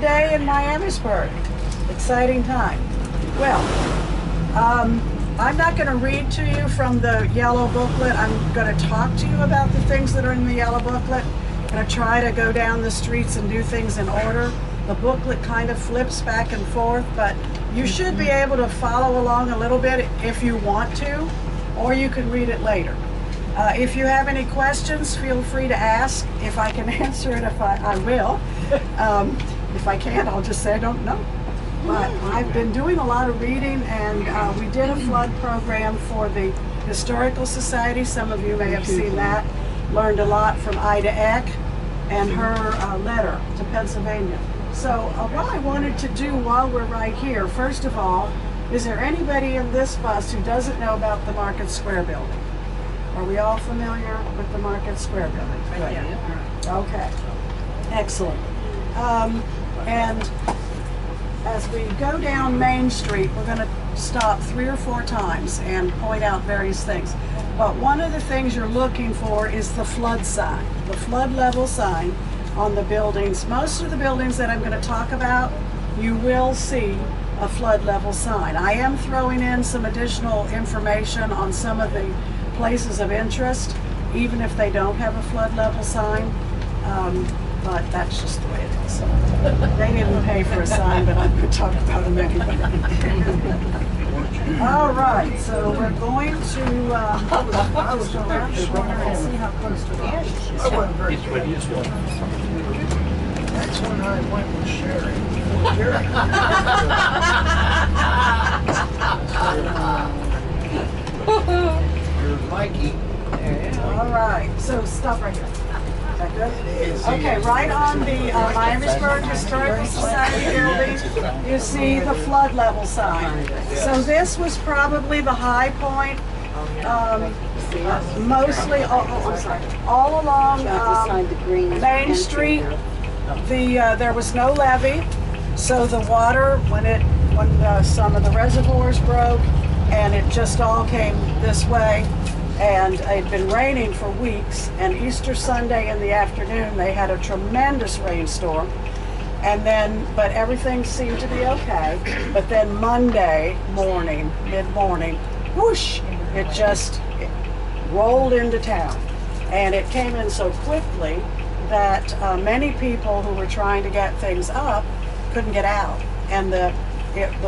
day in Miamisburg. Exciting time. Well, I'm not going to read to you from the yellow booklet. I'm going to talk to you about the things that are in the yellow booklet. I'm going to try to go down the streets and do things in order. The booklet kind of flips back and forth, but you should be able to follow along a little bit if you want to, or you can read it later. If you have any questions, feel free to ask. If I can answer it, I will. If I can't, I'll just say I don't know. But I've been doing a lot of reading, and we did a flood program for the Historical Society. Some of you may have seen that. Learned a lot from Ida Eck and her letter to Pennsylvania. So what I wanted to do while we're right here, first of all, is there anybody in this bus who doesn't know about the Market Square building? Are we all familiar with the Market Square building? Yeah. Okay, excellent. And as we go down Main Street, we're going to stop 3 or 4 times and point out various things. But one of the things you're looking for is the flood sign, the flood level sign on the buildings. Most of the buildings that I'm going to talk about, you will see a flood level sign. I am throwing in some additional information on some of the places of interest, even if they don't have a flood level sign, but that's just the way it is. They didn't pay for a sign, but I'm going to talk about them anyway. All right, so we're going to I was go around the corner and see how close to the edge it is. I wasn't very good. That's when I went with Sherry. Here's Mikey. All right, so stop right here. Is that good? It is. Okay, right on the Miamisburg Historical Society building, you see the flood level sign. So this was probably the high point, mostly all along Main Street. There was no levee, so the water, when some of the reservoirs broke, and it just all came this way. And it had been raining for weeks, and Easter Sunday in the afternoon they had a tremendous rainstorm, and then but everything seemed to be okay. But then Monday morning, mid-morning, whoosh, it rolled into town, and it came in so quickly that many people who were trying to get things up couldn't get out, and the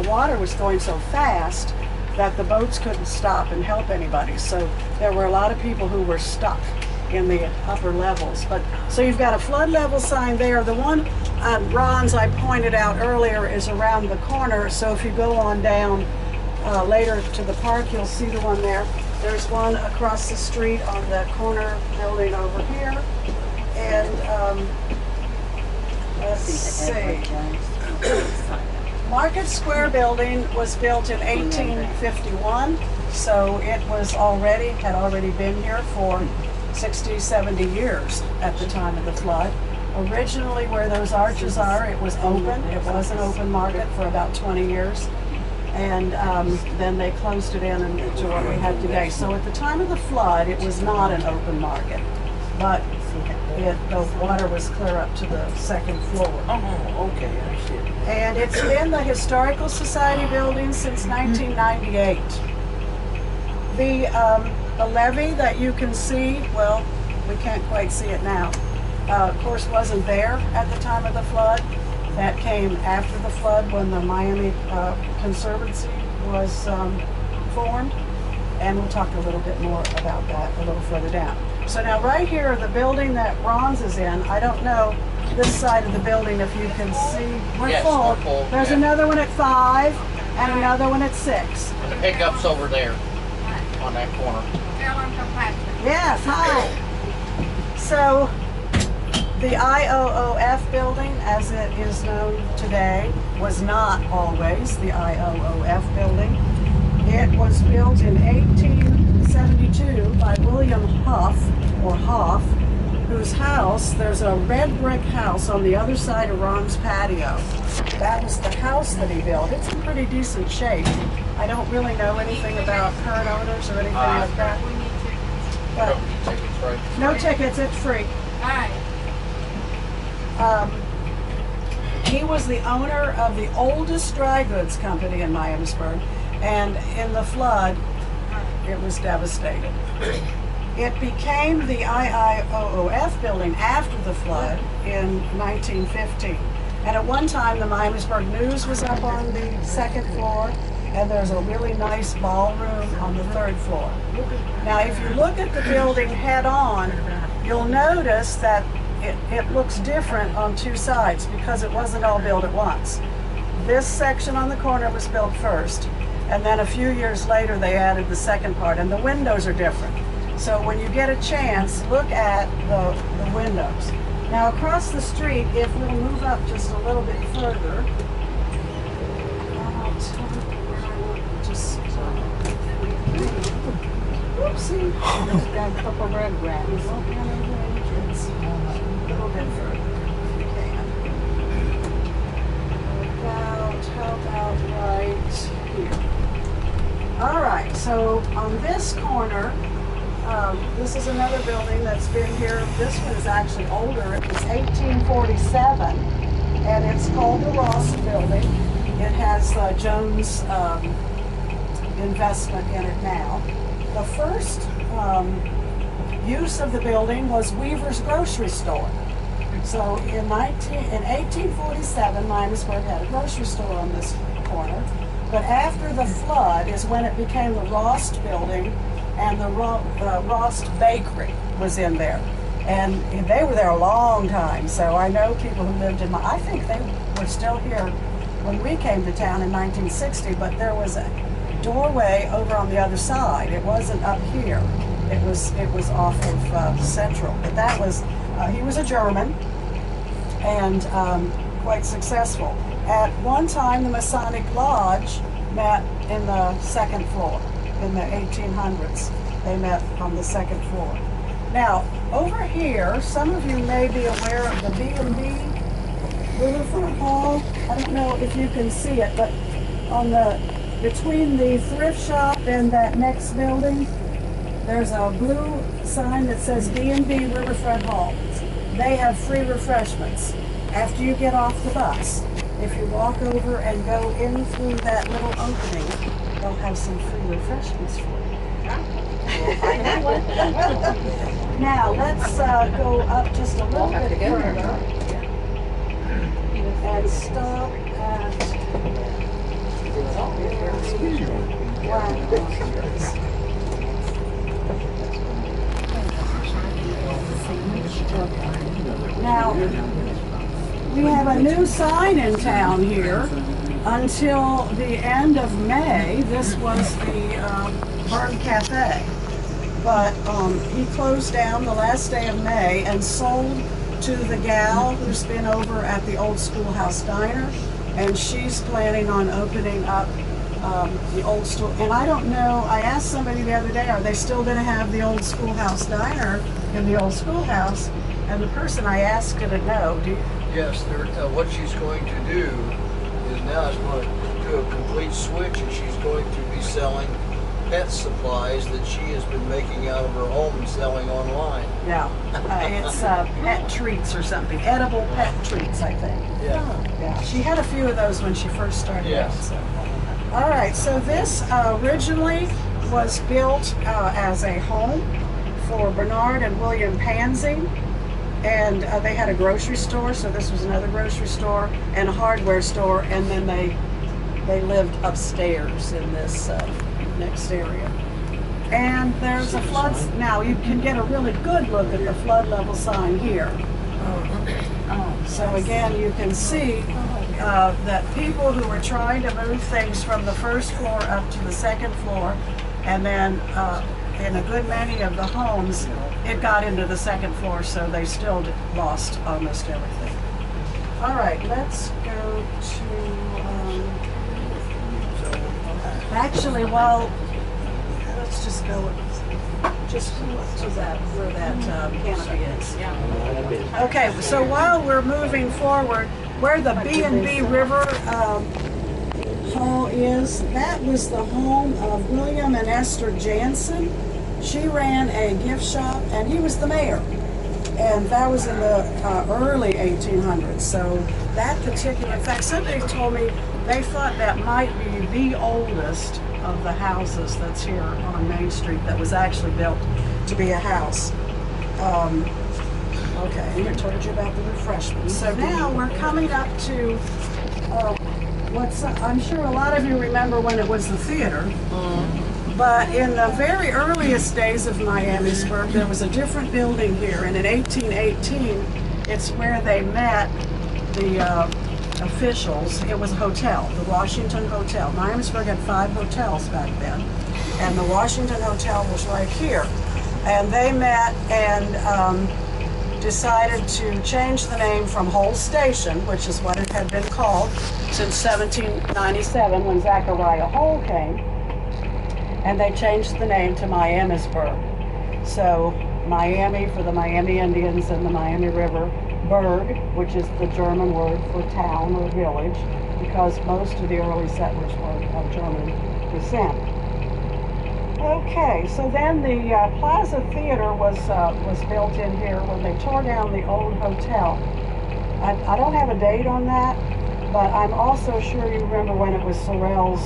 water was going so fast that the boats couldn't stop and help anybody. So there were a lot of people who were stuck in the upper levels. But so you've got a flood level sign there. The one on Ron's I pointed out earlier is around the corner. So if you go on down later to the park, you'll see the one there. There's one across the street on the corner building over here. And let's see. Market Square building was built in 1851, so it was had already been here for 60, 70 years at the time of the flood. Originally, where those arches are, it was open. It was an open market for about 20 years, and then they closed it in to what we have today. So at the time of the flood, it was not an open market, but the water was clear up to the 2nd floor. Oh, okay, I see. And it's been the Historical Society building since 1998. The levee that you can see, well, we can't quite see it now, of course wasn't there at the time of the flood. That came after the flood when the Miami Conservancy was formed. And we'll talk a little bit more about that a little further down. So now right here, the building that Ron's is in, I don't know this side of the building if you can see. We're full. There's another one at 5 and another one at 6. And the pickup's over there on that corner. Yes, hi. So the IOOF building, as it is known today, was not always the IOOF building. It was built in 1872 by William Hough, whose house, there's a red brick house on the other side of Ron's patio. That was the house that he built. It's in pretty decent shape. I don't really know anything about current owners or anything like that. But no tickets, it's free. He was the owner of the oldest dry goods company in Miamisburg, and in the flood, it was devastated. It became the IIOOF building after the flood in 1915. And at one time, the Miamisburg News was up on the second floor, and there's a really nice ballroom on the third floor. Now, if you look at the building head on, you'll notice that it looks different on two sides because it wasn't all built at once. This section on the corner was built first, and then a few years later they added the second part, and the windows are different. So when you get a chance, look at the windows. Now across the street, if we'll move up just a little bit further, oopsie, there's got a couple red grams. A little bit further. How about right here? All right, so on this corner, this is another building that's been here. This one is actually older. It was 1847, and it's called the Ross Building. It has Jones investment in it now. The first use of the building was Weaver's Grocery Store. So in 1847, Miamisburg had a grocery store on this corner. But after the flood is when it became the Rost Building, and the Rost Bakery was in there. And they were there a long time, so I know people who lived in I think they were still here when we came to town in 1960, but there was a doorway over on the other side. It wasn't up here. It was off of Central. But that was, he was a German and quite successful. At one time, the Masonic Lodge met in the second floor. In the 1800s, they met on the second floor. Now, over here, some of you may be aware of the B&B Riverfront Hall. I don't know if you can see it, but on between the thrift shop and that next building, there's a blue sign that says B&B Riverfront Hall. They have free refreshments after you get off the bus. If you walk over and go in through that little opening, they'll have some free refreshments for you. Now, let's go up just a little bit further and stop at Now, we have a new sign in town here. Until the end of May, this was the Bird Cafe. But he closed down the last day of May and sold to the gal who's been over at the Old Schoolhouse Diner, and she's planning on opening up the Old School. And I don't know, I asked somebody the other day, are they still going to have the Old Schoolhouse Diner in the Old Schoolhouse? And the person I asked didn't know. Yes, what she's going to do is now is going to do a complete switch, and she's going to be selling pet supplies that she has been making out of her home and selling online. Yeah, it's pet treats or something, edible pet treats, I think. Yeah, she had a few of those when she first started. Yes. Out, so. All right, so this originally was built as a home for Bernard and William Pansy. And they had a grocery store, so this was another grocery store and a hardware store, and then they lived upstairs in this next area. And there's a flood. Now you can get a really good look at the flood level sign here. So again, you can see that people who were trying to move things from the first floor up to the second floor, and then in a good many of the homes, it got into the second floor, so they still lost almost everything. All right, let's go to, actually, well, let's just go to that, where that canopy is. Okay, so while we're moving forward, where the B&B River Hall is, that was the home of William and Esther Jansen. She ran a gift shop, and he was the mayor. And that was in the early 1800s. So that particular, in fact, somebody told me they thought that might be the oldest of the houses that's here on Main Street that was actually built to be a house. Okay, I told you about the refreshments. So now we're coming up to I'm sure a lot of you remember when it was the theater. But in the very earliest days of Miamisburg, there was a different building here, and in 1818, it's where they met the officials. It was a hotel, the Washington Hotel. Miamisburg had 5 hotels back then, and the Washington Hotel was right here. And they met and decided to change the name from Hull Station, which is what it had been called since 1797 when Zachariah Hull came, and they changed the name to Miamisburg. So Miami for the Miami Indians and the Miami River, Burg, which is the German word for town or village, because most of the early settlers were of German descent. Okay, so then the Plaza Theater was built in here when they tore down the old hotel. I don't have a date on that, but I'm also sure you remember when it was Sorrell's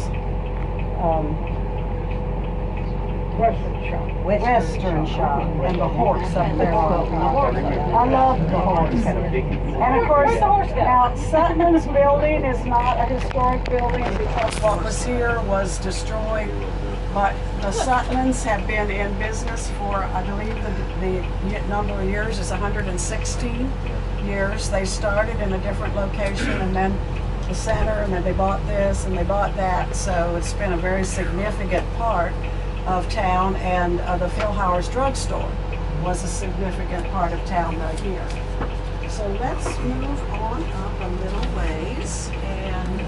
Western shop and the horse up there. I love the horse. And of course, now Sutton's building is not a historic building because what was here was destroyed. But the Sutton's have been in business for, I believe the number of years is 116 years. They started in a different location and then the center, and then they bought this and they bought that. So it's been a very significant part of town, and the Phil Howard's drugstore was a significant part of town right here. So let's move on up a little ways, and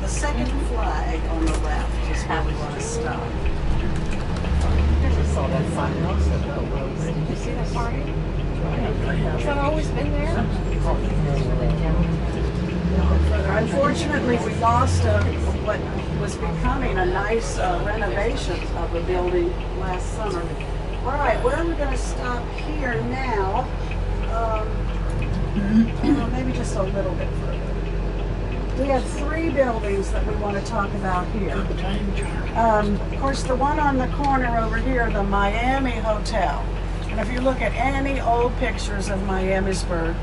the second flag on the left is where we want to stop. Never saw that sign. Did you see that party? Has that always been there? Unfortunately, we lost what was becoming a nice renovation of the building last summer. All right, where are we going to stop here now? Maybe just a little bit further. We have 3 buildings that we want to talk about here. Of course, the one on the corner over here, the Miami Hotel. And if you look at any old pictures of Miamisburg,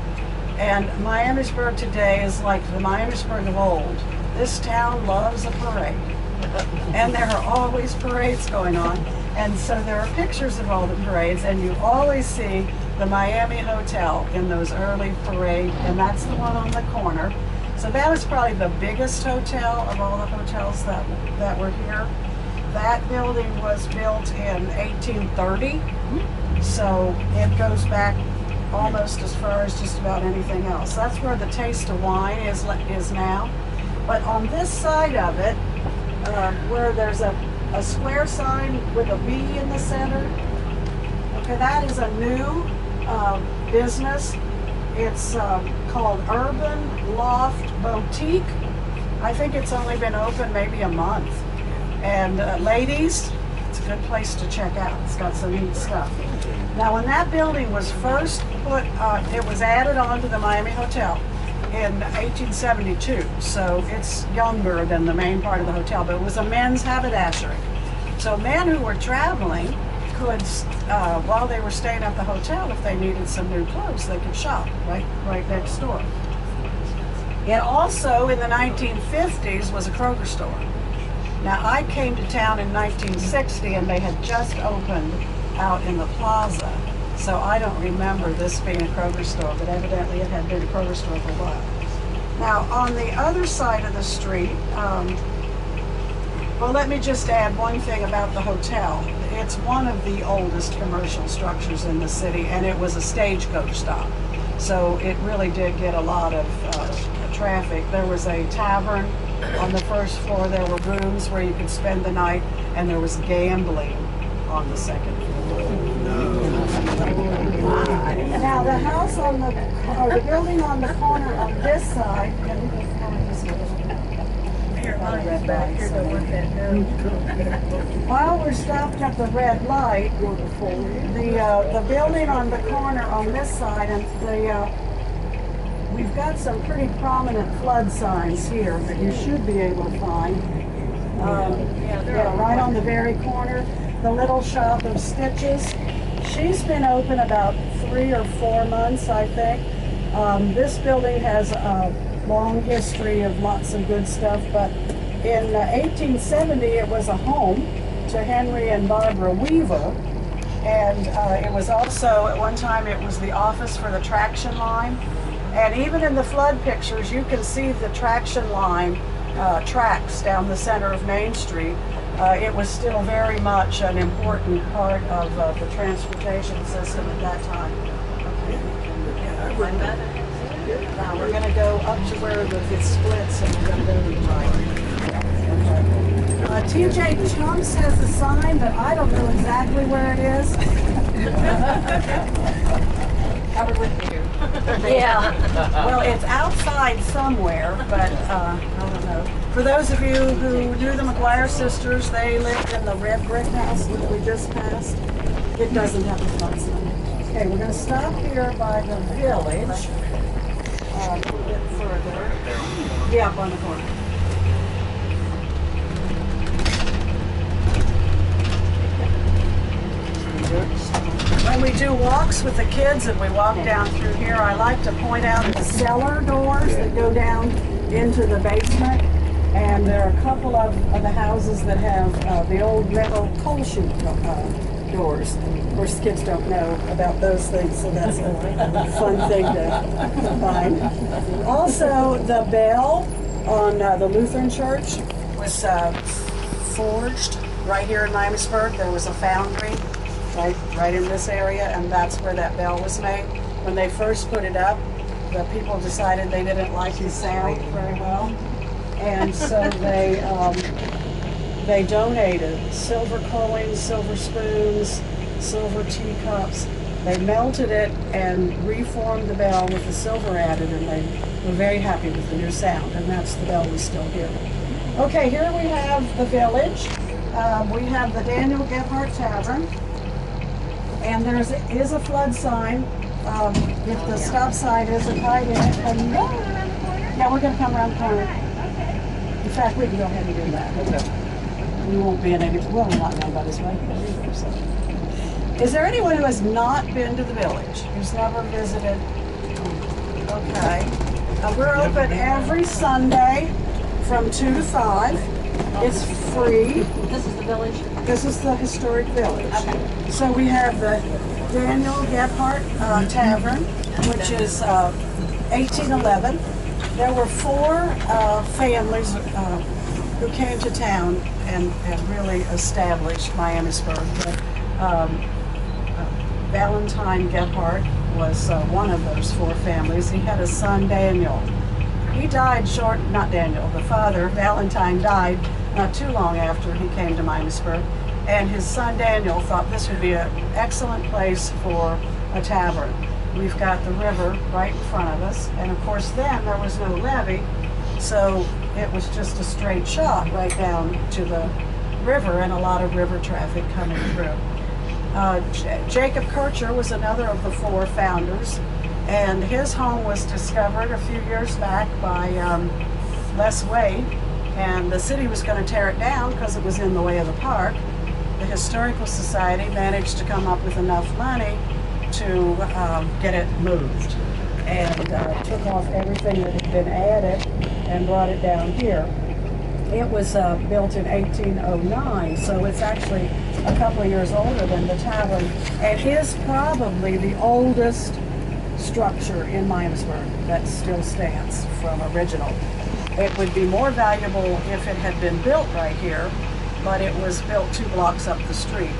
and Miamisburg today is like the Miamisburg of old. This town loves a parade. And there are always parades going on. And so there are pictures of all the parades, and you always see the Miami Hotel in those early parades, and that's the one on the corner. So that was probably the biggest hotel of all the hotels that were here. That building was built in 1830, so it goes back almost as far as just about anything else. That's where the Taste of Wine is now. But on this side of it, where there's a square sign with a B in the center, okay, that is a new business. It's called Urban Loft Boutique. I think it's only been open maybe a month. And ladies, it's a good place to check out. It's got some neat stuff. Now, when that building was first put, it was added on to the Miami Hotel in 1872. So it's younger than the main part of the hotel, but it was a men's haberdashery. So men who were traveling could, while they were staying at the hotel, if they needed some new clothes, they could shop right next door. It also, in the 1950s, was a Kroger store. Now, I came to town in 1960, and they had just opened out in the plaza, so I don't remember this being a Kroger store, but evidently it had been a Kroger store for a while. Now, on the other side of the street, well, let me just add one thing about the hotel. It's one of the oldest commercial structures in the city, and it was a stagecoach stop. So it really did get a lot of traffic. There was a tavern on the first floor. There were rooms where you could spend the night, and there was gambling on the second floor. Now the house on the building on the corner on this side, Got a red light, so- While we're stopped at the red light, the building on the corner on this side, and we've got some pretty prominent flood signs here that you should be able to find. Right on the very corner, the little shop of Stitches. She's been open about 3 or 4 months, I think. This building has a long history of lots of good stuff, but in 1870 it was a home to Henry and Barbara Weaver, and it was also, at one time, it was the office for the traction line. And even in the flood pictures, you can see the traction line tracks down the center of Main Street. It was still very much an important part of the transportation system at that time. Now we're going to go up to where it splits, and we're going to go to the right. TJ Chunks has a sign, but I don't know exactly where it is. Covered with you. Yeah. Well, it's outside somewhere, but I don't know. For those of you who knew the McGuire sisters, they lived in the red brick house that we just passed. It doesn't have a front sign. Okay, we're going to stop here by the village. A little bit further. Yeah, up on the corner. When we do walks with the kids and we walk down through here, I like to point out the cellar doors that go down into the basement. And there are a couple of the houses that have the old metal coal chute doors. Of course, kids don't know about those things, so that's a fun thing to find. Also, the bell on the Lutheran Church was forged right here in Miamisburg. There was a foundry right in this area, and that's where that bell was made. When they first put it up, the people decided they didn't like the sound very well, and so they donated silver coins, silver spoons, silver teacups. They melted it and reformed the bell with the silver added, and they were very happy with the new sound, and that's the bell we still hear. Okay, here we have the village. We have the Daniel Gebhardt Tavern, and there is a flood sign. If the stop sign isn't tied in it, yeah, we're going to come around the corner. In fact, we can go ahead and do that. Okay. We won't be in any, well, we're not down by this way either, so. Is there anyone who has not been to the village, who's never visited? Okay. We're open every Sunday from 2 to 5. It's free. This is the village? This is the historic village. Okay. So we have the Daniel Gebhardt Tavern, which is 1811. There were 4 families who came to town and really established Miamisburg. Valentine Gebhardt was one of those 4 families. He had a son, Daniel. He died not Daniel, the father, Valentine, died not too long after he came to Miamisburg. And his son, Daniel, thought this would be an excellent place for a tavern. We've got the river right in front of us, and of course then there was no levee, so it was just a straight shot right down to the river, and a lot of river traffic coming through. Jacob Kircher was another of the 4 founders, and his home was discovered a few years back by Les Wade, and the city was going to tear it down because it was in the way of the park. The Historical Society managed to come up with enough money to get it moved, and took off everything that had been added and brought it down here. It was built in 1809, so it's actually a couple of years older than the tavern, and is probably the oldest structure in Miamisburg that still stands from original. It would be more valuable if it had been built right here, but it was built 2 blocks up the street.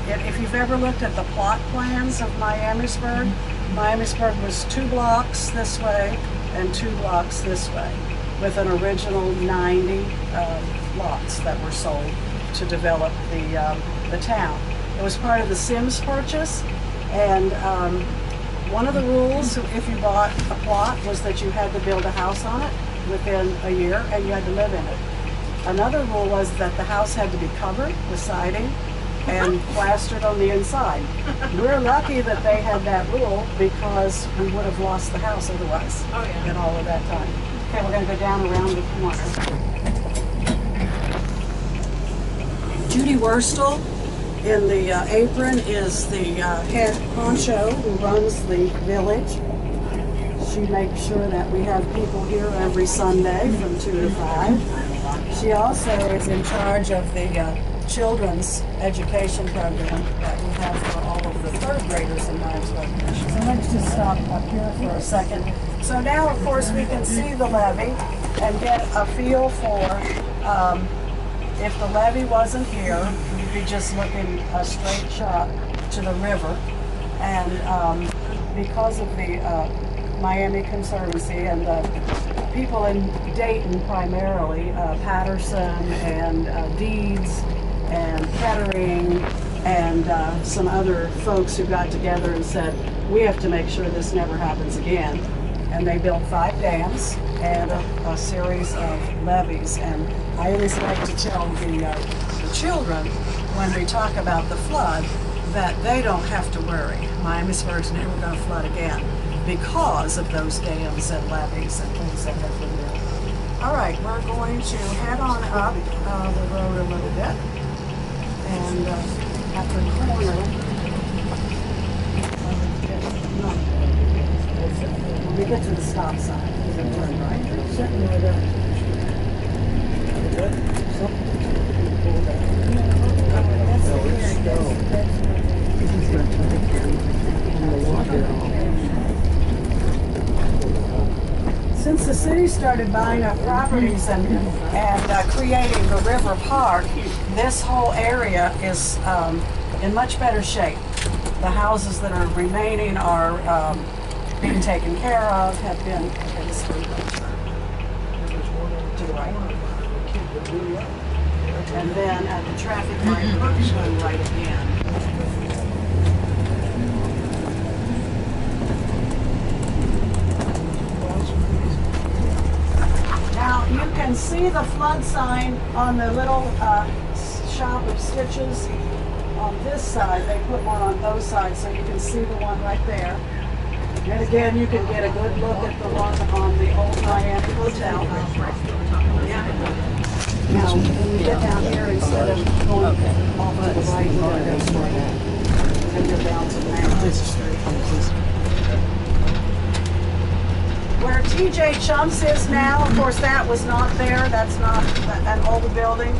If you've ever looked at the plot plans of Miamisburg, Miamisburg was 2 blocks this way and 2 blocks this way, with an original 90 lots that were sold to develop the town. It was part of the Sims purchase, and one of the rules if you bought a plot was that you had to build a house on it within a year and you had to live in it. Another rule was that the house had to be covered with siding and plastered on the inside. We're lucky that they had that rule because we would have lost the house otherwise in all of that time. Okay, we're going to go down around the corner. Judy Wurstel in the apron is the head honcho who runs the village. She makes sure that we have people here every Sunday from 2 to 5. She also is in charge of the children's education program that we have for all of the third graders in Miamisburg. So let's just stop up here for a second. So now, of course, we can see the levee and get a feel for if the levee wasn't here, we'd be just looking a straight shot to the river. And because of the Miami Conservancy and the people in Dayton primarily, Patterson and Deeds and Kettering and some other folks who got together and said, we have to make sure this never happens again. And they built 5 dams and a series of levees. And I always like to tell the children when we talk about the flood that they don't have to worry. Miamisburg's never going to flood again because of those dams and levees and things that have been built. All right, we're going to head on up the road a little bit. And at the corner, when we get to the stop sign, we're going to turn right. Sitting over there. Since the city started buying up properties and creating the River Park, this whole area is in much better shape. The houses that are remaining are being taken care of, have been to the right. And then at the traffic light, we're going right again. Now you can see the flood sign on the little shop of stitches on this side. They put one on both sides so you can see the one right there. And again, you can get a good look at the one on the old Miami Hotel. Now, when you get down here, instead of going off to the right, you're going to go straight. And you're down to the where TJ Chumps is now, of course, that was not there. That's not an old building.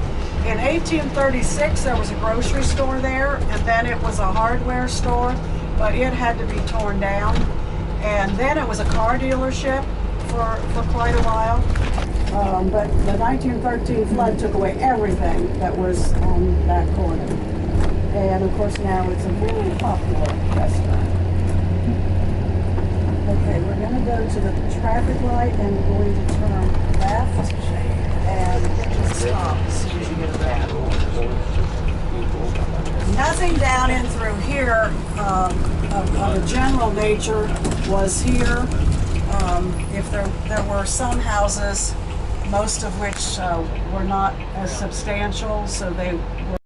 In 1836, there was a grocery store there, and then it was a hardware store, but it had to be torn down. And then it was a car dealership for quite a while. But the 1913 flood took away everything that was on that corner. And of course now it's a very popular restaurant. Okay, we're going to go to the traffic light and we're going to turn left and just stop as soon as you get around. Nothing down in through here of a general nature was here. If there were some houses, most of which were not as substantial, so they